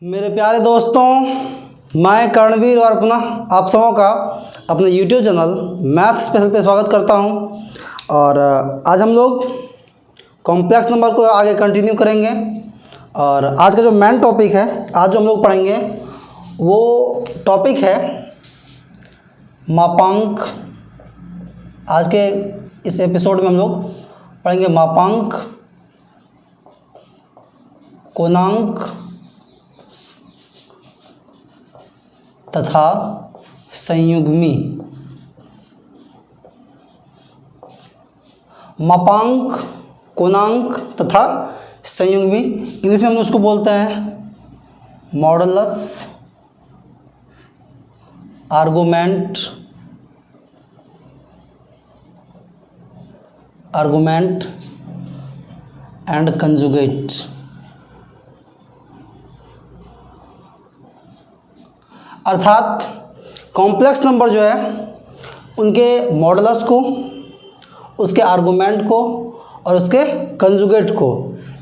मेरे प्यारे दोस्तों, मैं कर्णवीर और अपना आप सबों का अपने YouTube चैनल मैथ स्पेशल पे स्वागत करता हूं। और आज हम लोग कॉम्प्लेक्स नंबर को आगे कंटिन्यू करेंगे। और आज का जो मेन टॉपिक है, आज जो हम लोग पढ़ेंगे वो टॉपिक है मापांक। आज के इस एपिसोड में हम लोग पढ़ेंगे मापांक, कोणांक तथा संयुग्मी। मापांक, कोणांक तथा संयुग्मी, इंग्लिश में हम उसको बोलते हैं मॉडुलस, आर्गुमेंट, एंड कंजुगेट। अर्थात कॉम्प्लेक्स नंबर जो है उनके मॉडुलस को, उसके आर्गुमेंट को और उसके कंजुगेट को,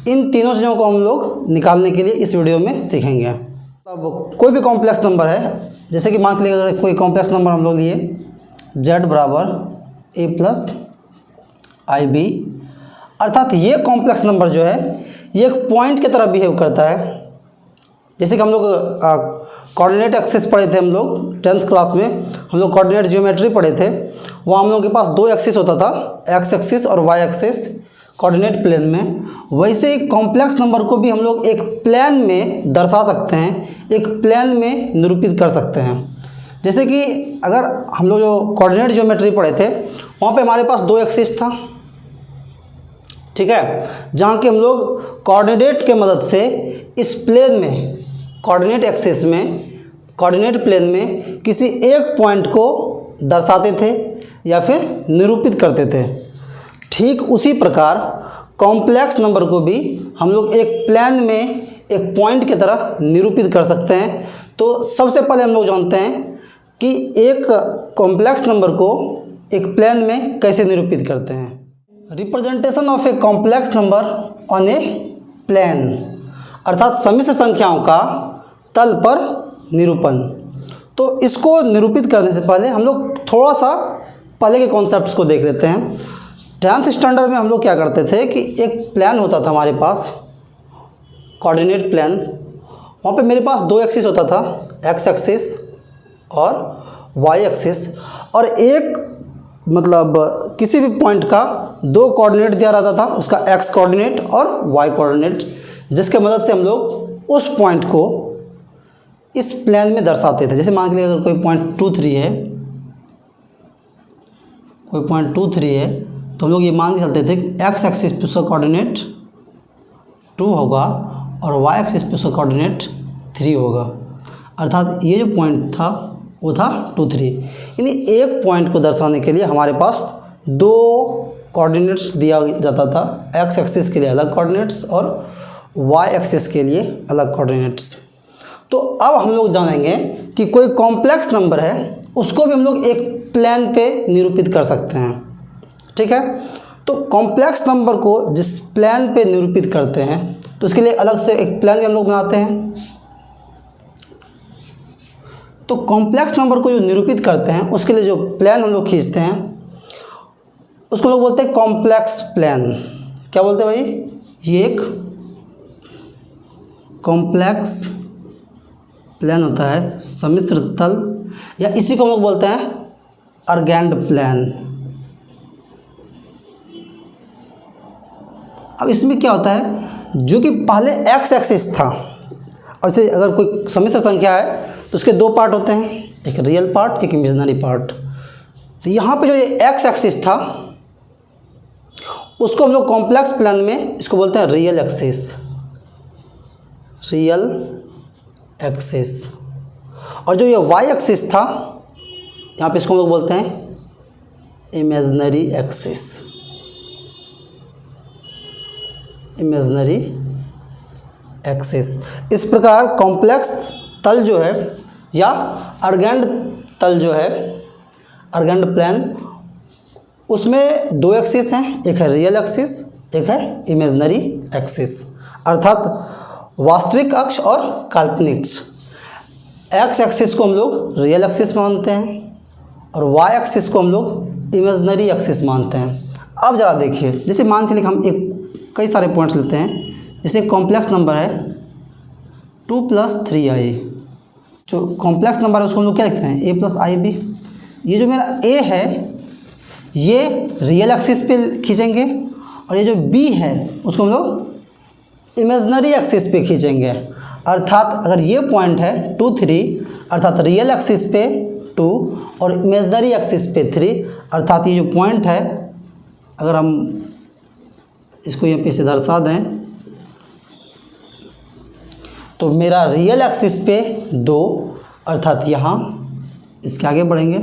इन तीनों चीज़ों को हम लोग निकालने के लिए इस वीडियो में सीखेंगे। अब कोई भी कॉम्प्लेक्स नंबर है, जैसे कि मान लीजिए अगर कोई कॉम्प्लेक्स नंबर हम लोग लिए z बराबर a प्लस आई बी, अर्थात ये कॉम्प्लेक्स नंबर जो है ये एक पॉइंट की तरह बिहेव करता है। जैसे कि हम लोग कोऑर्डिनेट एक्सिस पढ़े थे, हम लोग 10th क्लास में हम लोग कोऑर्डिनेट ज्योमेट्री पढ़े थे। वहाँ हम लोगों के पास दो एक्सिस होता था, एक्स एक्सिस और वाई एक्सिस, कोऑर्डिनेट प्लेन में। वैसे ही कॉम्प्लेक्स नंबर को भी हम लोग एक प्लेन में दर्शा सकते हैं, एक प्लेन में निरूपित कर सकते हैं। जैसे कि अगर हम लोग जो कोऑर्डिनेट ज्योमेट्री पढ़े थे वहाँ पे हमारे पास दो एक्सिस था, ठीक है, जहाँ कि हम लोग कोऑर्डिनेट के मदद से इस प्लेन में, कोऑर्डिनेट एक्सिस में, कोऑर्डिनेट प्लेन में किसी एक पॉइंट को दर्शाते थे या फिर निरूपित करते थे। ठीक उसी प्रकार कॉम्प्लेक्स नंबर को भी हम लोग एक प्लेन में एक पॉइंट की तरह निरूपित कर सकते हैं। तो सबसे पहले हम लोग जानते हैं कि एक कॉम्प्लेक्स नंबर को एक प्लेन में कैसे निरूपित करते हैं। Representation of a complex number on a plane, अर्थात सम्मिश्र संख्याओं का तल पर निरूपण। तो इसको निरूपित करने से पहले हम लोग थोड़ा सा पहले के कॉन्सेप्ट्स को देख लेते हैं। 10th स्टैंडर्ड में हम लोग क्या करते थे कि एक प्लेन होता था हमारे पास, कोऑर्डिनेट प्लेन। वहाँ पे मेरे पास दो एक्सिस होता था, एक्स एक्सिस और वाई एक्सिस, और एक मतलब किसी भी पॉइंट का दो कोऑर्डिनेट दिया रहता था, उसका एक्स कोऑर्डिनेट और वाई कोऑर्डिनेट, जिसके मदद से हम लोग उस पॉइंट को इस प्लेन में दर्शाते थे। जैसे मान लीजिए अगर कोई पॉइंट 2 3 है, कोई पॉइंट 2 3 है, तो हम लोग ये मान के चलते थे कि एक्स एक्सिस पे उसका कोऑर्डिनेट 2 होगा और वाई एक्सिस पे उसका कोऑर्डिनेट 3 होगा। अर्थात ये जो पॉइंट था वो था 2 3। यानी एक पॉइंट को दर्शाने के लिए हमारे पास दो कोऑर्डिनेट्स दिया जाता था, एक्स एक्सिस के लिए अलग कोऑर्डिनेट्स और वाई एक्सिस के लिए अलग कोऑर्डिनेट्स। तो अब हम लोग जानेंगे कि कोई कॉम्प्लेक्स नंबर है उसको भी हम लोग एक प्लेन पे निरूपित कर सकते हैं, ठीक है। तो कॉम्प्लेक्स नंबर को जिस प्लेन पे निरूपित करते हैं तो उसके लिए अलग से एक प्लेन भी हम लोग बनाते हैं। तो कॉम्प्लेक्स नंबर को जो निरूपित करते हैं उसके लिए जो प्लेन हम लोग खींचते हैं उसको लोग बोलते हैं कॉम्प्लेक्स प्लेन। क्या बोलते हैं भाई? ये एक कॉम्प्लेक्स प्लेन होता है, सम्मिश्र तल, या इसी को हम लोग बोलते हैं अर्गेंड प्लेन। अब इसमें क्या होता है, जो कि पहले एक्स एक्सिस था, अब से अगर कोई सम्मिश्र संख्या है तो उसके दो पार्ट होते हैं, एक रियल पार्ट, एक इमेजिनरी पार्ट। तो यहाँ पे जो ये एक्स एक्सिस था उसको हम लोग कॉम्प्लेक्स प्लेन में इसको बोलते हैं रियल एक्सिस, रियल एक्सिस। और जो ये वाई एक्सिस था यहाँ पे इसको हम लोग बोलते हैं इमेजिनरी एक्सिस, इमेजिनरी एक्सिस। इस प्रकार कॉम्प्लेक्स तल जो है या अर्गेंड तल जो है, अर्गेंड प्लेन, उसमें दो एक्सिस हैं, एक है रियल एक्सिस एक है इमेजनरी एक्सिस, अर्थात वास्तविक अक्ष और काल्पनिक अक्ष। एक्स एक्सिस को हम लोग रियल एक्सिस मानते हैं और वाई एक्सिस को हम लोग इमेजनरी एक्सिस मानते हैं। अब ज़रा देखिए, जैसे मान के लिए हम एक कई सारे पॉइंट्स लेते हैं, जैसे कॉम्प्लेक्स नंबर है 2 + 3i, जो कॉम्प्लेक्स नंबर है उसको हम लोग क्या लिखते हैं a + ib। ये जो मेरा a है ये रियल एक्सिस पे खींचेंगे और ये जो b है उसको हम लोग इमेजनरी एक्सिस पे खींचेंगे। अर्थात अगर ये पॉइंट है 2, 3, अर्थात रियल एक्सिस पे 2 और इमेजनरी एक्सिस पे 3, अर्थात ये जो पॉइंट है अगर हम इसको यहाँ पे से दर्शा दें तो मेरा रियल एक्सिस पे 2, अर्थात यहाँ इसके आगे बढ़ेंगे,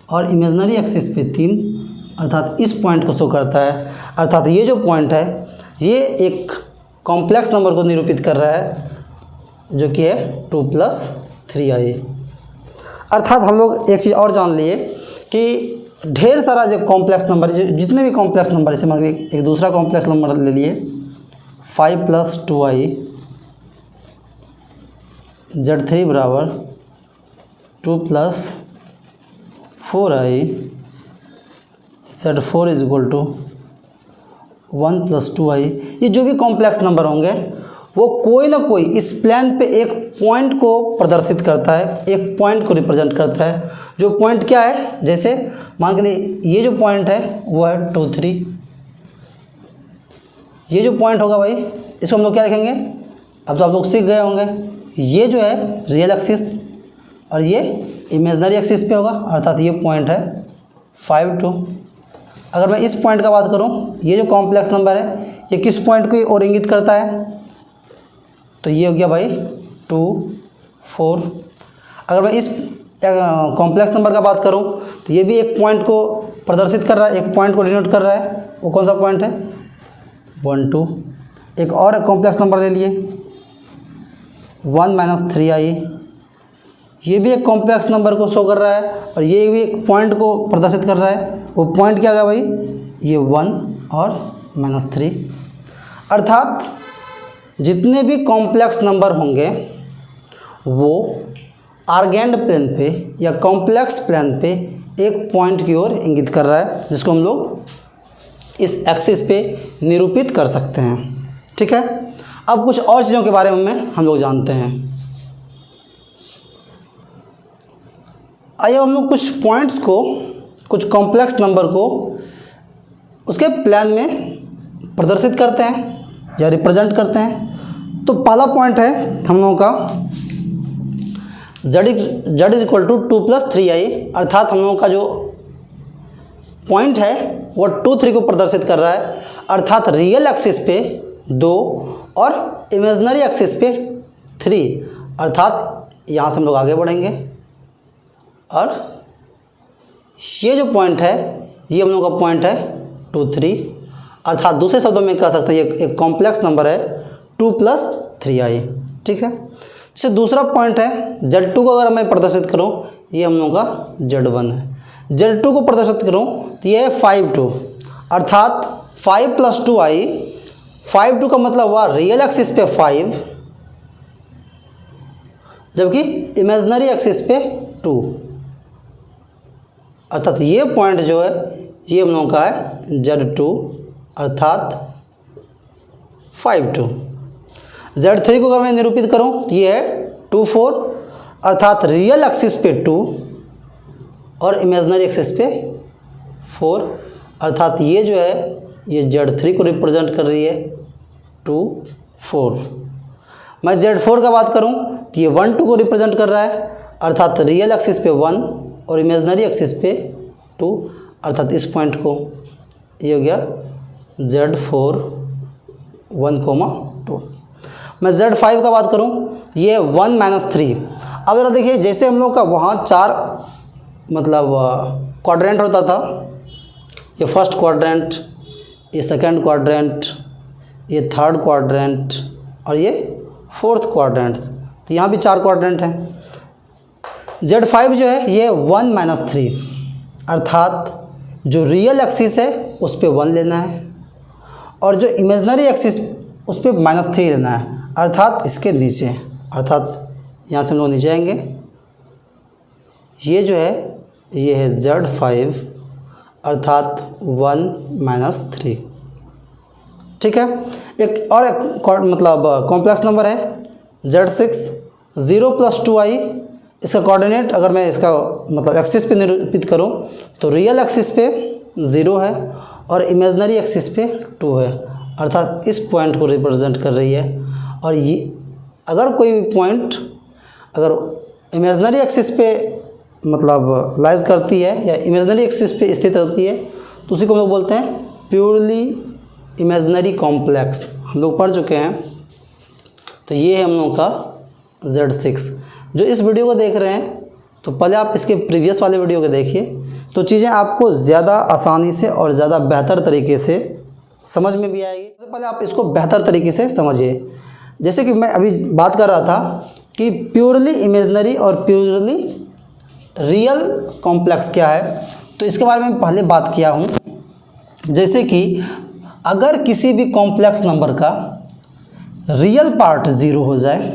और इमेजनरी एक्सिस पे 3, अर्थात इस पॉइंट को शो करता है। अर्थात ये जो पॉइंट है ये एक कॉम्प्लेक्स नंबर को निरूपित कर रहा है जो कि है 2 + 3i। अर्थात हम लोग एक चीज़ और जान लिए कि ढेर सारा जो कॉम्प्लेक्स नंबर, जितने भी कॉम्प्लेक्स नंबर, जैसे मान एक दूसरा कॉम्प्लेक्स नंबर ले लिए 5 + 2i, Z3 बराबर 2 + 4i, Z4 = 1 + 2i। ये जो भी कॉम्प्लेक्स नंबर होंगे वो कोई ना कोई इस प्लेन पे एक पॉइंट को प्रदर्शित करता है, एक पॉइंट को रिप्रेजेंट करता है। जो पॉइंट क्या है, जैसे मान के लिए ये जो पॉइंट है वो है 2, 3। ये जो पॉइंट होगा भाई इसको हम लोग क्या लिखेंगे, अब तो आप लोग सीख गए होंगे, ये जो है रियल एक्सिस और ये इमेजनरी एक्सिस पे होगा, अर्थात ये पॉइंट है 5, 2। अगर मैं इस पॉइंट का बात करूं, ये जो कॉम्प्लेक्स नंबर है ये किस पॉइंट को और इंगित करता है, तो ये हो गया भाई 2, 4। अगर मैं इस कॉम्प्लेक्स नंबर का बात करूं तो ये भी एक पॉइंट को प्रदर्शित कर रहा है, एक पॉइंट को डिनोट कर रहा है। वो कौन सा पॉइंट है, 1, 2। एक और कॉम्प्लेक्स नंबर ले लिए 1 - 3i, ये भी एक कॉम्प्लेक्स नंबर को शो कर रहा है और ये भी एक पॉइंट को प्रदर्शित कर रहा है। वो पॉइंट क्या है भाई, ये 1 और -3। अर्थात जितने भी कॉम्प्लेक्स नंबर होंगे वो आर्गेंड प्लेन पे या कॉम्प्लेक्स प्लेन पे एक पॉइंट की ओर इंगित कर रहा है, जिसको हम लोग इस एक्सिस पे निरूपित कर सकते हैं। ठीक है, अब कुछ और चीज़ों के बारे में हम लोग जानते हैं। आइए हम लोग कुछ पॉइंट्स को, कुछ कॉम्प्लेक्स नंबर को उसके प्लेन में प्रदर्शित करते हैं या रिप्रेजेंट करते हैं। तो पहला पॉइंट है हम लोगों का z = 2 + 3i, अर्थात हम लोगों का जो पॉइंट है वो 2, 3 को प्रदर्शित कर रहा है। अर्थात रियल एक्सिस पे 2 और इमेजनरी एक्सिस पे 3, अर्थात यहाँ से हम लोग आगे बढ़ेंगे और ये जो पॉइंट है ये हम लोग का पॉइंट है 2, 3, अर्थात दूसरे शब्दों में कह सकते हैं ये एक कॉम्प्लेक्स नंबर है 2 + 3i। ठीक है, जैसे दूसरा पॉइंट है Z2 को अगर मैं प्रदर्शित करूं, ये हम लोग का Z1 है। Z2 को प्रदर्शित करूं तो ये है 5, 2, अर्थात 5 + 2i। 5, 2 का मतलब हुआ रियल एक्सिस पे 5, जबकि इमेजनरी एक्सिस पे 2, अर्थात ये पॉइंट जो है ये हम लोगों का है Z2, अर्थात 5, 2। Z3 को अगर मैं निरूपित करूं तो ये है 2, 4, अर्थात रियल एक्सिस पे 2 और इमेजनरी एक्सिस पे 4, अर्थात ये जो है ये Z3 को रिप्रेजेंट कर रही है 2, 4। मैं Z4 का बात करूं तो ये 1, 2 को रिप्रेजेंट कर रहा है, अर्थात रियल एक्सिस पे 1 और इमेजनरी एक्सिस पे 2, अर्थात इस पॉइंट को, ये हो गया Z4 1, 2। मैं Z5 का बात करूं ये 1 - 3। अब जरा देखिए, जैसे हम लोग का वहाँ 4 मतलब क्वाड्रेंट होता था, ये फर्स्ट क्वाड्रेंट, ये सेकंड क्वाड्रेंट, ये थर्ड क्वाड्रेंट और ये फोर्थ क्वाड्रेंट, तो यहाँ भी 4 क्वाड्रेंट हैं। Z5 जो है ये 1 - 3, अर्थात जो रियल एक्सिस है उस पे 1 लेना है और जो इमेजनरी एक्सिस उस पर -3 लेना है, अर्थात इसके नीचे, अर्थात यहाँ से हम लोग नीचे आएंगे, ये जो है ये है Z5 अर्थात 1 - 3। ठीक है। एक और मतलब कॉम्प्लेक्स नंबर है Z6 0 + 2i। इसका कोऑर्डिनेट अगर मैं इसका मतलब एक्सिस पे निरूपित करूं तो रियल एक्सिस पे 0 है और इमेजनरी एक्सिस पे 2 है, अर्थात इस पॉइंट को रिप्रेजेंट कर रही है। और ये अगर कोई भी पॉइंट अगर इमेजनरी एक्सिस पे मतलब लाइज करती है या इमेजनरी एक्सिस पे स्थित होती है तो उसी को हम लोग बोलते हैं प्योरली इमेजनरी कॉम्प्लेक्स। हम लोग पढ़ चुके हैं। तो ये है हम लोगों का Z6। जो इस वीडियो को देख रहे हैं तो पहले आप इसके प्रीवियस वाले वीडियो को देखिए, तो चीज़ें आपको ज़्यादा आसानी से और ज़्यादा बेहतर तरीके से समझ में भी आएगी। तो पहले आप इसको बेहतर तरीके से समझिए। जैसे कि मैं अभी बात कर रहा था कि प्योरली इमेजनरी और प्योरली रियल कॉम्प्लेक्स क्या है, तो इसके बारे में पहले बात किया हूँ। जैसे कि अगर किसी भी कॉम्प्लेक्स नंबर का रियल पार्ट 0 हो जाए,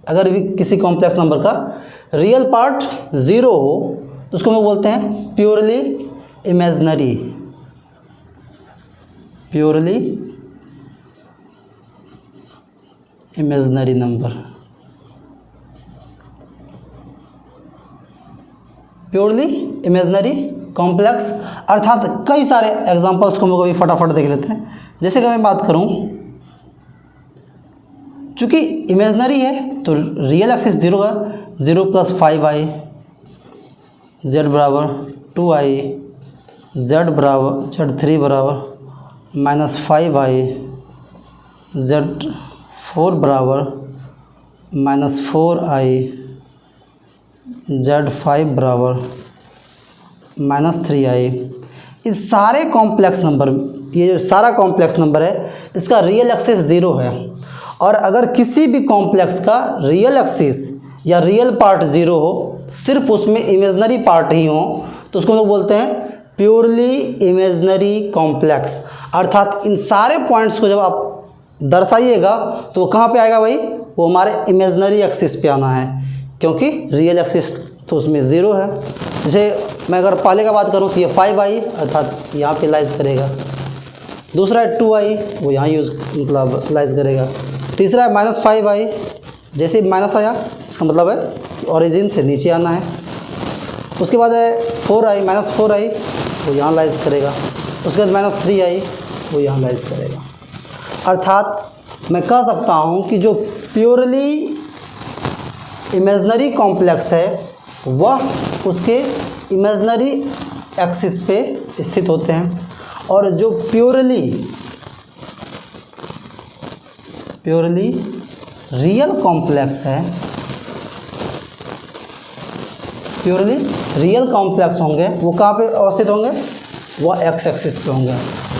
अगर भी किसी कॉम्प्लेक्स नंबर का रियल पार्ट 0 हो तो उसको हम बोलते हैं purely imaginary, purely imaginary number, purely imaginary complex. अर्थात कई सारे एग्जांपल्स को हम लोग अभी फटाफट देख लेते हैं। जैसे कि मैं बात करूं, चूँकि इमेजनरी है तो रियल एक्सिस 0 है, 0 + 5i, z बराबर 2i, Z3 बराबर -5i, Z4 बराबर -4i, Z5 बराबर -3i। इस सारे कॉम्प्लेक्स नंबर, ये जो सारा कॉम्प्लेक्स नंबर है इसका रियल एक्सिस 0 है। और अगर किसी भी कॉम्प्लेक्स का रियल एक्सिस या रियल पार्ट 0 हो, सिर्फ उसमें इमेजनरी पार्ट ही हो, तो उसको हम लोग बोलते हैं प्योरली इमेजनरी कॉम्प्लेक्स। अर्थात इन सारे पॉइंट्स को जब आप दर्शाइएगा तो वो कहाँ पे आएगा भाई, वो हमारे इमेजनरी एक्सिस पे आना है, क्योंकि रियल एक्सिस तो उसमें 0 है। जैसे मैं अगर पहले का बात करूँ तो ये 5i अर्थात यहाँ पे लाइज करेगा, दूसरा है 2i वो यहाँ यूज़ मतलब लाइज करेगा, तीसरा है -5i, जैसे माइनस आया इसका मतलब है ओरिजिन से नीचे आना है। उसके बाद है 4i -4i वो यहाँ लाइज करेगा, उसके बाद -3i वो यहाँ लाइज करेगा। अर्थात मैं कह सकता हूँ कि जो प्योरली इमेजनरी कॉम्प्लेक्स है वह उसके इमेजनरी एक्सिस पे स्थित होते हैं, और जो प्योरली रियल कॉम्प्लेक्स है, प्योरली रियल कॉम्प्लेक्स होंगे वो कहाँ पे अवस्थित होंगे, वह एक्स एक्सिस पे होंगे।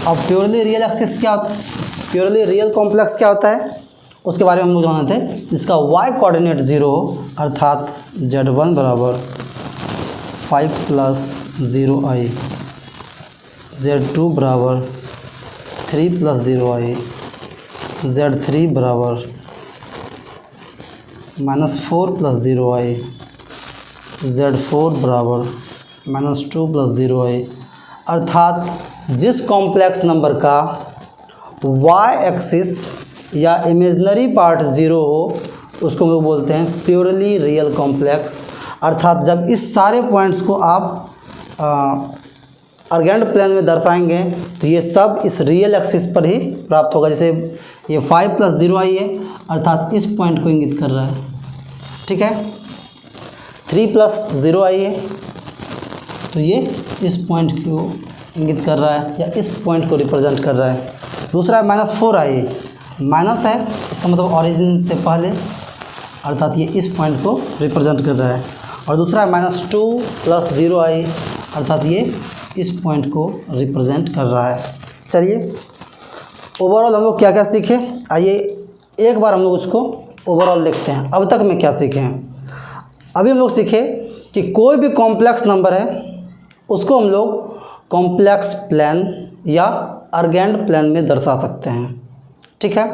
अब प्योरली रियल एक्सिस क्या होता है, प्योरली रियल कॉम्प्लेक्स क्या होता है उसके बारे में हम लोग जानते थे। जिसका y कोऑर्डिनेट 0 अर्थात Z1 बराबर 5 + 0i, Z2 बराबर 3 + 0i, Z3 बराबर -4 + 0i, Z4 बराबर -2 + 0i। अर्थात जिस कॉम्प्लेक्स नंबर का y एक्सिस या इमेजनरी पार्ट 0 हो उसको हम लोग बोलते हैं प्योरली रियल कॉम्प्लेक्स। अर्थात जब इस सारे पॉइंट्स को आप अर्गेंड प्लेन में दर्शाएंगे तो ये सब इस रियल एक्सिस पर ही प्राप्त होगा। जैसे ये 5 + 0i है अर्थात इस पॉइंट को इंगित कर रहा है, ठीक है। 3 + 0i है तो ये इस पॉइंट को इंगित कर रहा है या इस पॉइंट को रिप्रेजेंट कर रहा है। दूसरा है -4i, माइनस है इसका मतलब ओरिजिन से पहले, अर्थात ये इस पॉइंट को रिप्रेजेंट कर रहा है। और दूसरा है -2 + 0i अर्थात ये इस पॉइंट को रिप्रेजेंट कर रहा है। चलिए ओवरऑल हम लोग क्या क्या सीखे, आइए एक बार हम लोग उसको ओवरऑल देखते हैं। अब तक में क्या सीखे हैं, अभी हम लोग सीखे कि कोई भी कॉम्प्लेक्स नंबर है उसको हम लोग कॉम्प्लेक्स प्लेन या अर्गेंड प्लेन में दर्शा सकते हैं। ठीक है,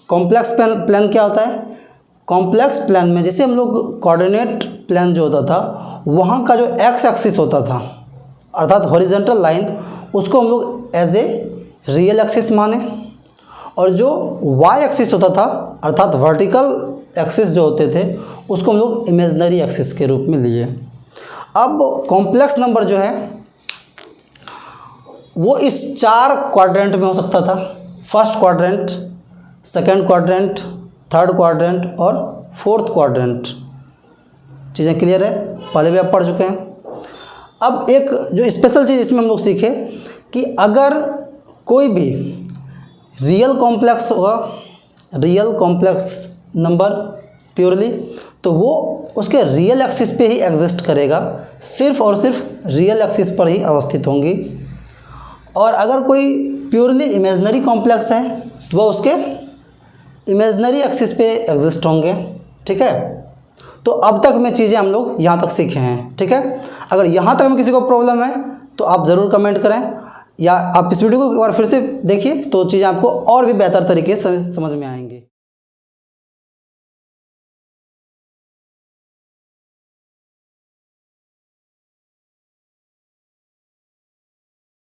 कॉम्प्लेक्स प्लेन क्या होता है? कॉम्प्लेक्स प्लेन में जैसे हम लोग कोऑर्डिनेट प्लेन जो होता था वहाँ का जो एक्स एक्सिस होता था अर्थात हॉरिजॉन्टल लाइन, उसको हम लोग एज ए रियल एक्सिस माने, और जो वाई एक्सिस होता था अर्थात वर्टिकल एक्सिस जो होते थे उसको हम लोग इमेजिनरी एक्सिस के रूप में लिए। अब कॉम्प्लेक्स नंबर जो है वो इस 4 क्वाड्रेंट में हो सकता था, first quadrant, second quadrant, third quadrant और फोर्थ क्वाड्रेंट। चीज़ें क्लियर है? पहले भी आप पढ़ चुके हैं। अब एक जो स्पेशल चीज़ इसमें हम लोग सीखे कि अगर कोई भी रियल कॉम्प्लेक्स होगा, रियल कॉम्प्लेक्स नंबर प्योरली, तो वो उसके रियल एक्सिस पे ही एग्जिस्ट करेगा, सिर्फ और सिर्फ रियल एक्सिस पर ही अवस्थित होंगी। और अगर कोई प्योरली इमेजिनरी कॉम्प्लेक्स है तो वह उसके इमेजिनरी एक्सिस पे एग्जिस्ट होंगे। ठीक है, तो अब तक में चीज़ें हम लोग यहाँ तक सीखे हैं। ठीक है, अगर यहाँ तक में किसी को प्रॉब्लम है तो आप ज़रूर कमेंट करें, या आप इस वीडियो को एक बार फिर से देखिए तो चीज़ें आपको और भी बेहतर तरीके से समझ में आएंगी।